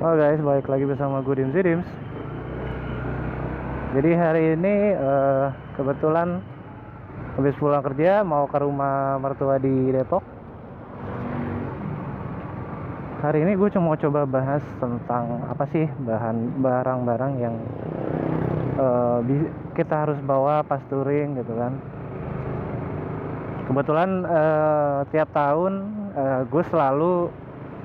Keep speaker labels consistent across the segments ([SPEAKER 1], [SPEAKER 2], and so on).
[SPEAKER 1] Halo guys, balik lagi bersama gue Dims Dims. Jadi hari ini kebetulan habis pulang kerja mau ke rumah mertua di Depok. Hari ini gue cuma mau coba bahas tentang apa sih barang-barang yang kita harus bawa pas touring gitu kan. Kebetulan tiap tahun gue selalu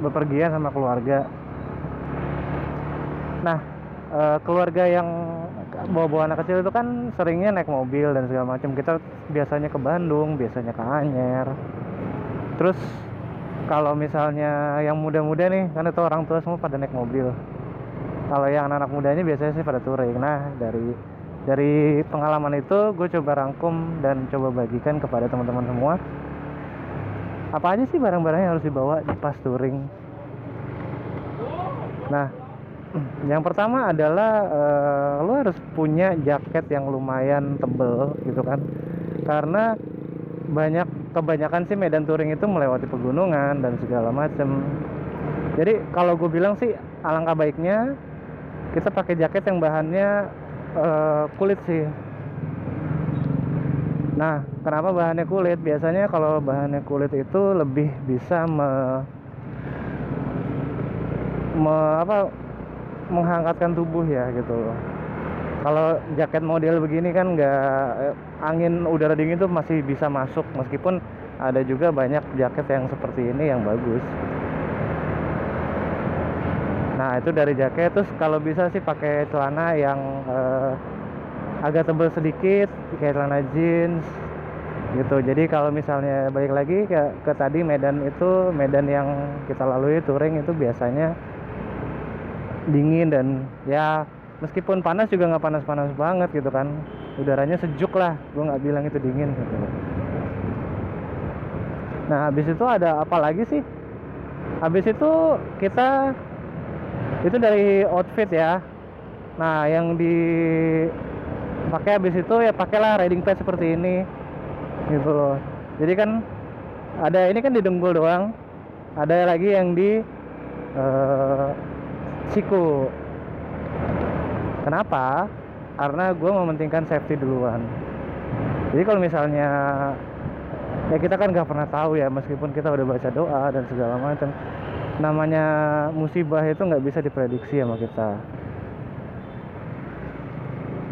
[SPEAKER 1] bepergian sama keluarga. Nah, keluarga yang bawa anak kecil itu kan seringnya naik mobil dan segala macam. Kita biasanya ke Bandung, biasanya ke Anyer. Terus kalau misalnya yang muda-muda nih, kan itu orang tua semua pada naik mobil. Kalau yang anak-anak mudanya biasanya sih pada touring. Nah, dari pengalaman itu gue coba rangkum dan coba bagikan kepada teman-teman semua. Apa aja sih barang-barang yang harus dibawa di pas touring? Nah, yang pertama adalah lo harus punya jaket yang lumayan tebel gitu kan, karena kebanyakan sih medan touring itu melewati pegunungan dan segala macem. Jadi kalau gue bilang sih alangkah baiknya kita pakai jaket yang bahannya kulit sih. Nah, kenapa bahannya kulit? Biasanya kalau bahannya kulit itu lebih bisa menghangatkan tubuh ya gitu loh. Kalau jaket model begini kan nggak, angin udara dingin tuh masih bisa masuk, meskipun ada juga banyak jaket yang seperti ini yang bagus. Nah, itu dari jaket. Terus kalau bisa sih pakai celana yang agak tebal sedikit, kayak celana jeans gitu. Jadi kalau misalnya balik lagi ke tadi, medan yang kita lalui touring itu biasanya dingin, dan ya meskipun panas juga nggak panas-panas banget gitu kan, udaranya sejuk lah, gue nggak bilang itu dingin gitu. Nah, habis itu ada apa lagi sih? Habis itu kita itu dari outfit ya. Nah, yang dipakai habis itu ya pakailah riding pad seperti ini gitu loh. Jadi kan ada, ini kan di dengkul doang, ada lagi yang di siku. Kenapa? Karena gue mementingkan safety duluan. Jadi kalau misalnya ya kita kan nggak pernah tahu ya, meskipun kita udah baca doa dan segala macam, namanya musibah itu nggak bisa diprediksi sama kita.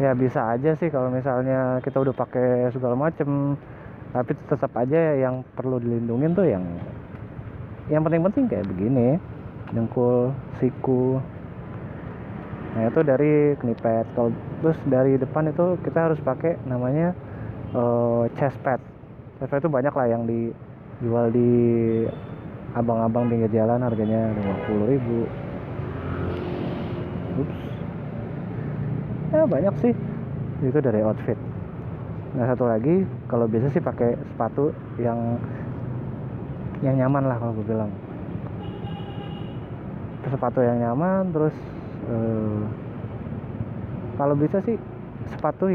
[SPEAKER 1] Ya bisa aja sih kalau misalnya kita udah pakai segala macam, tapi tetap aja yang perlu dilindungin tuh yang penting-penting kayak begini, dengkul, siku. Nah, itu dari knee-pad. Kalau terus dari depan itu kita harus pakai namanya chest pad. Chest pad itu banyak lah yang dijual di abang-abang pinggir jalan, harganya 50.000. Ups. Ya banyak sih. Itu dari outfit. Nah, satu lagi kalau biasa sih pakai sepatu yang nyaman lah kalau gue bilang. Sepatu yang nyaman, terus kalau bisa sih sepatu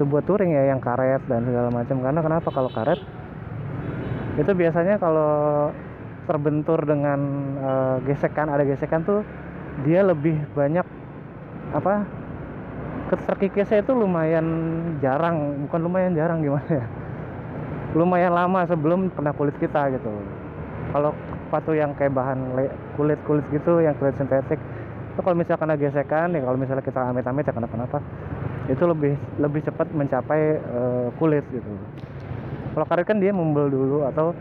[SPEAKER 1] buat touring ya, yang karet dan segala macam. Karena kenapa? Kalau karet itu biasanya kalau terbentur dengan ada gesekan tuh dia lebih banyak terkikisnya itu lumayan jarang, bukan lumayan jarang, gimana ya, lumayan lama sebelum kena kulit kita gitu. Kalau sepatu yang kayak bahan kulit gitu, yang kulit sintetik itu kalau misalkan ada gesekan ya, kalau misalnya kita amit-amit ya kenapa, itu lebih cepat mencapai kulit gitu. Kalau karet kan dia membel dulu, atau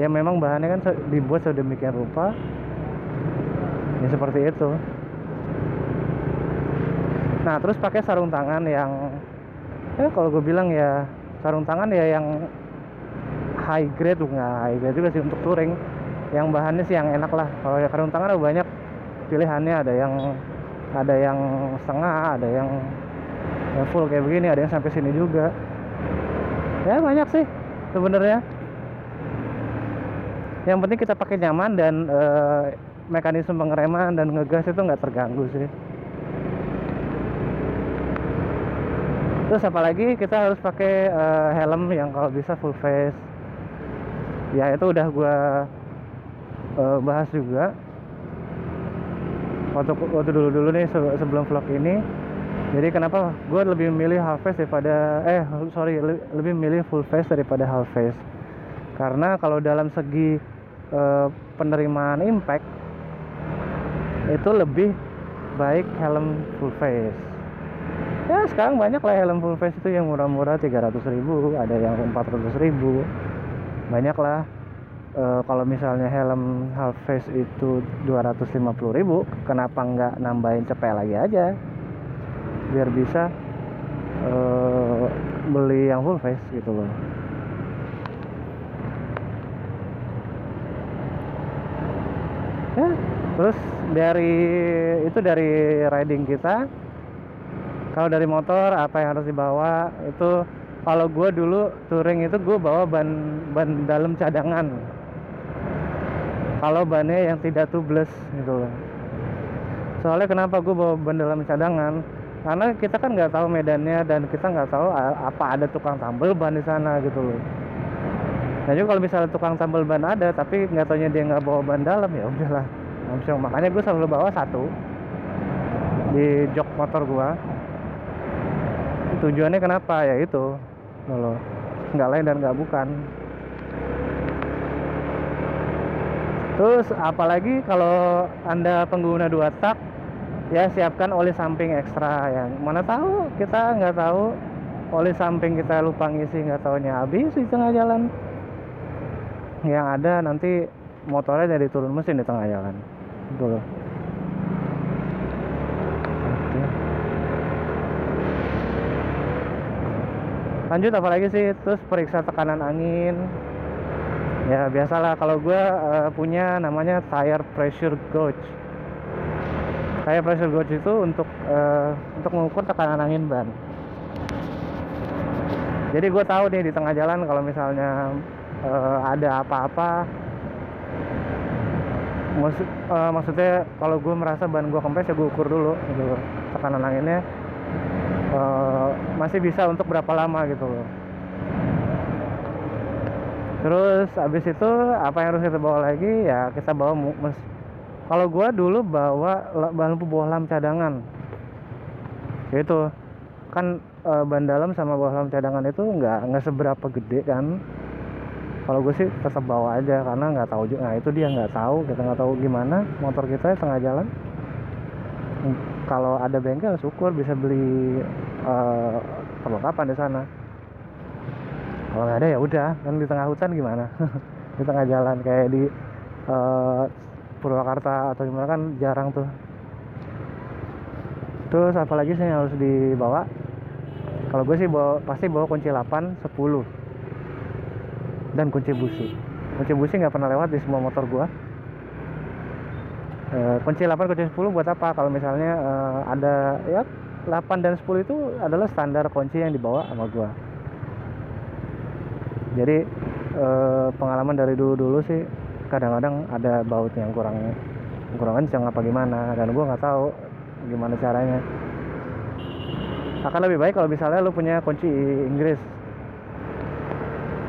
[SPEAKER 1] ya memang bahannya kan dibuat sedemikian rupa ya seperti itu. Nah, terus pakai sarung tangan yang ya kalau gue bilang ya sarung tangan ya yang high grade, nggak high grade juga sih untuk touring, yang bahannya sih yang enak lah. Kalau ya sarung tangan ada banyak pilihannya, ada yang setengah, ada yang full kayak begini, ada yang sampai sini juga. Ya banyak sih sebenarnya. Yang penting kita pakai nyaman dan mekanisme pengereman dan ngegas itu nggak terganggu sih. Terus apalagi kita harus pakai helm yang kalau bisa full face. Ya itu udah gue bahas juga. waktu dulu nih sebelum vlog ini. Jadi kenapa gue lebih milih half face daripada lebih milih full face daripada half face, karena kalau dalam segi penerimaan impact itu lebih baik helm full face. Ya sekarang banyak lah helm full face itu yang murah-murah 300.000, ada yang 400.000, banyak lah. Kalau misalnya helm half face itu 250.000, kenapa nggak nambahin cepet lagi aja biar bisa beli yang full face gitu loh. Ya, terus dari riding kita. Kalau dari motor apa yang harus dibawa itu, kalau gue dulu touring itu gue bawa ban dalam cadangan. Kalau bannya yang tidak tubeless gitu loh. Soalnya kenapa gue bawa ban dalam cadangan? Karena kita kan nggak tahu medannya dan kita nggak tahu apa ada tukang tambal ban di sana gitu loh. Nah juga kalau misalnya tukang tambal ban ada tapi nggak taunya dia nggak bawa ban dalam, ya udahlah. Makanya gue selalu bawa satu di jok motor gue. Tujuannya kenapa? Ya itu loh, nggak lain dan nggak bukan. Terus apalagi kalau Anda pengguna 2 tak, ya siapkan oli samping ekstra. Yang mana tahu, kita nggak tahu oli samping kita lupa ngisi, nggak taunya habis di tengah jalan. Yang ada nanti motornya jadi turun mesin di tengah jalan. Gitu loh. Lanjut apalagi sih, terus periksa tekanan angin. Ya biasalah, kalau gue punya namanya tire pressure gauge. Tire pressure gauge itu untuk mengukur tekanan angin ban. Jadi gue tahu nih di tengah jalan kalau misalnya ada apa-apa, maksudnya kalau gue merasa ban gue kempes ya gue ukur dulu gitu, tekanan anginnya masih bisa untuk berapa lama gitu loh. Terus abis itu apa yang harus kita bawa lagi? Ya kita bawa kalau gue dulu bawa lampu bohlam cadangan. Itu kan ban dalam sama bohlam cadangan itu nggak seberapa gede kan. Kalau gue sih tetap bawa aja karena nggak tahu juga. Nah itu dia nggak tahu, kita nggak tahu gimana motor kita tengah jalan. Kalau ada bengkel syukur bisa beli perlengkapan di sana. Kalau nggak ada ya udah, kan di tengah hutan gimana? Di tengah jalan kayak di Purwakarta atau gimana kan jarang tuh. Terus apalagi sih yang harus dibawa? Kalau gue sih pasti bawa kunci 8, 10 dan kunci busi. Kunci busi nggak pernah lewat di semua motor gue. Kunci 8, kunci 10 buat apa? Kalau misalnya ada ya 8 dan 10 itu adalah standar kunci yang dibawa sama gue. Jadi pengalaman dari dulu sih kadang-kadang ada bautnya yang kurang kencang apa gimana, dan gue nggak tahu gimana caranya. Akan lebih baik kalau misalnya lu punya kunci Inggris.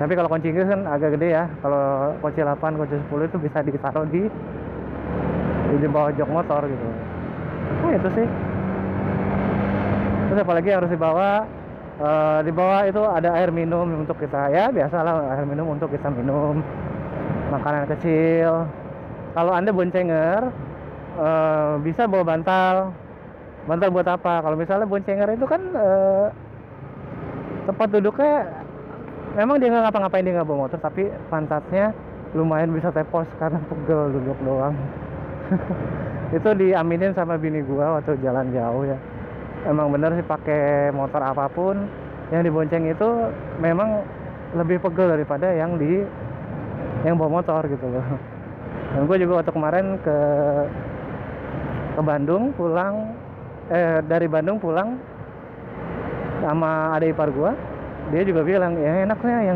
[SPEAKER 1] Tapi kalau kunci Inggris kan agak gede ya. Kalau kunci 8, kunci 10 itu bisa ditaruh di bawah jok motor gitu. Nah itu sih. Terus apalagi harus dibawa? Di bawah itu ada air minum untuk kita, ya biasalah air minum untuk kita minum, makanan kecil. Kalau Anda boncenger bisa bawa bantal buat apa? Kalau misalnya boncenger itu kan tempat duduknya memang dia nggak ngapa-ngapain, dia nggak bawa motor, tapi pantatnya lumayan bisa tepos karena pegel duduk doang. Itu diaminin sama bini gua waktu jalan jauh ya. Emang bener sih, pakai motor apapun yang dibonceng itu memang lebih pegel daripada yang bawa motor gitu loh. Dan gue juga waktu kemarin ke Bandung pulang, dari Bandung pulang sama adik ipar gue, dia juga bilang ya enaknya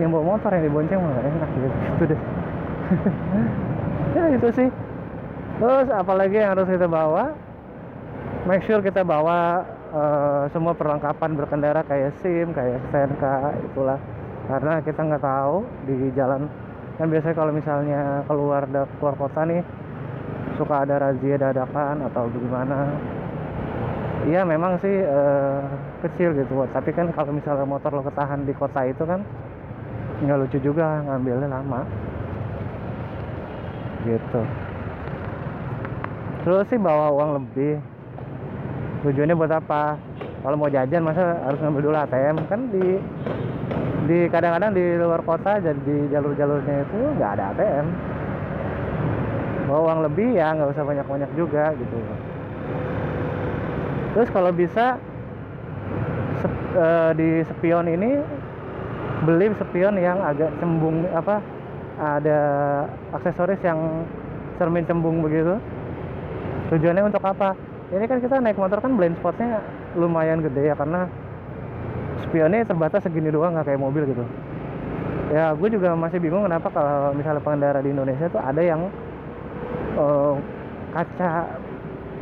[SPEAKER 1] yang bawa motor, yang dibonceng malah enak gitu deh. Ya itu sih. Terus apalagi yang harus kita bawa? Make sure kita bawa semua perlengkapan berkendara kayak SIM, kayak STNK, itulah. Karena kita nggak tahu di jalan kan biasanya kalau misalnya keluar kota nih suka ada razia dadakan atau gimana. Iya memang sih kecil gitu, tapi kan kalau misalnya motor lo ketahan di kota itu kan nggak lucu juga, ngambilnya lama gitu. Terus sih bawa uang lebih, tujuannya buat apa? Kalau mau jajan masa harus ngambil dulu ATM? Kan di kadang-kadang di luar kota, jadi di jalur-jalurnya itu nggak ada ATM. Bawa uang lebih ya nggak usah banyak-banyak juga gitu. Terus kalau bisa di spion ini beli spion yang agak cembung, apa, ada aksesoris yang cermin cembung begitu. Tujuannya untuk apa? Ini kan kita naik motor kan blind spotnya lumayan gede ya, karena spionnya terbatas segini doang, nggak kayak mobil gitu. Ya gue juga masih bingung kenapa kalau misalnya pengendara di Indonesia tuh ada yang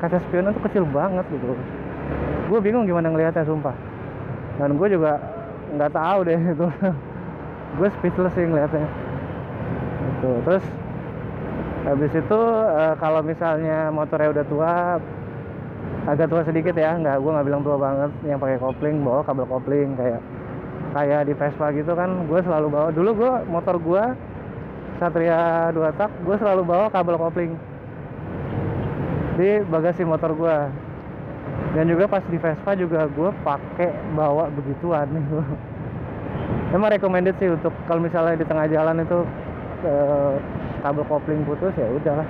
[SPEAKER 1] kaca spion itu kecil banget gitu. Gue bingung gimana ngelihatnya sumpah, dan gue juga nggak tahu deh itu. Gue speechless sih ngelihatnya gitu. Terus habis itu kalau misalnya motornya udah tua, agak tua sedikit ya, gue nggak bilang tua banget, yang pakai kopling, bawa kabel kopling kayak di Vespa gitu kan. Gue selalu bawa, dulu gue motor gue Satria 2 tak, gue selalu bawa kabel kopling di bagasi motor gue. Dan juga pas di Vespa juga gue pakai bawa begituan nih. Emang recommended sih untuk kalau misalnya di tengah jalan itu kabel kopling putus, ya udahlah.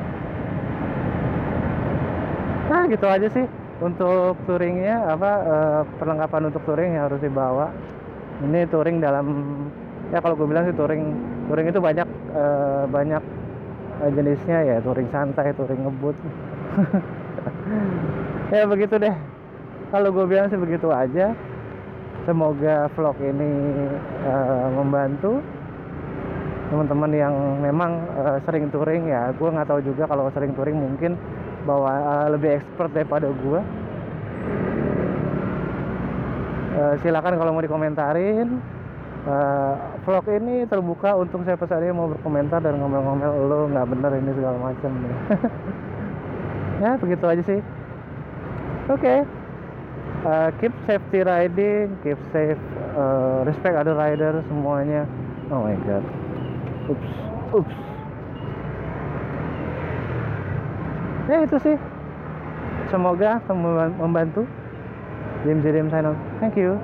[SPEAKER 1] Nah gitu aja sih untuk touringnya, apa perlengkapan untuk touring yang harus dibawa. Ini touring dalam, ya kalau gue bilang sih touring itu banyak jenisnya ya, touring santai, touring ngebut. Ya begitu deh, kalau gue bilang sih begitu aja. Semoga vlog ini membantu teman-teman yang memang sering touring ya. Gue nggak tahu juga, kalau sering touring mungkin bawa lebih expert daripada gue. Silakan kalau mau dikomentarin. Vlog ini terbuka untuk siapa saja yang mau berkomentar dan ngomel-ngomel lo nggak bener ini segala macam. Ya begitu aja sih. Oke. Keep safety riding, keep safe, respect other rider semuanya. Oh my god. Oops. Ya itu sih. Semoga membantu. Dim sign out. Thank you.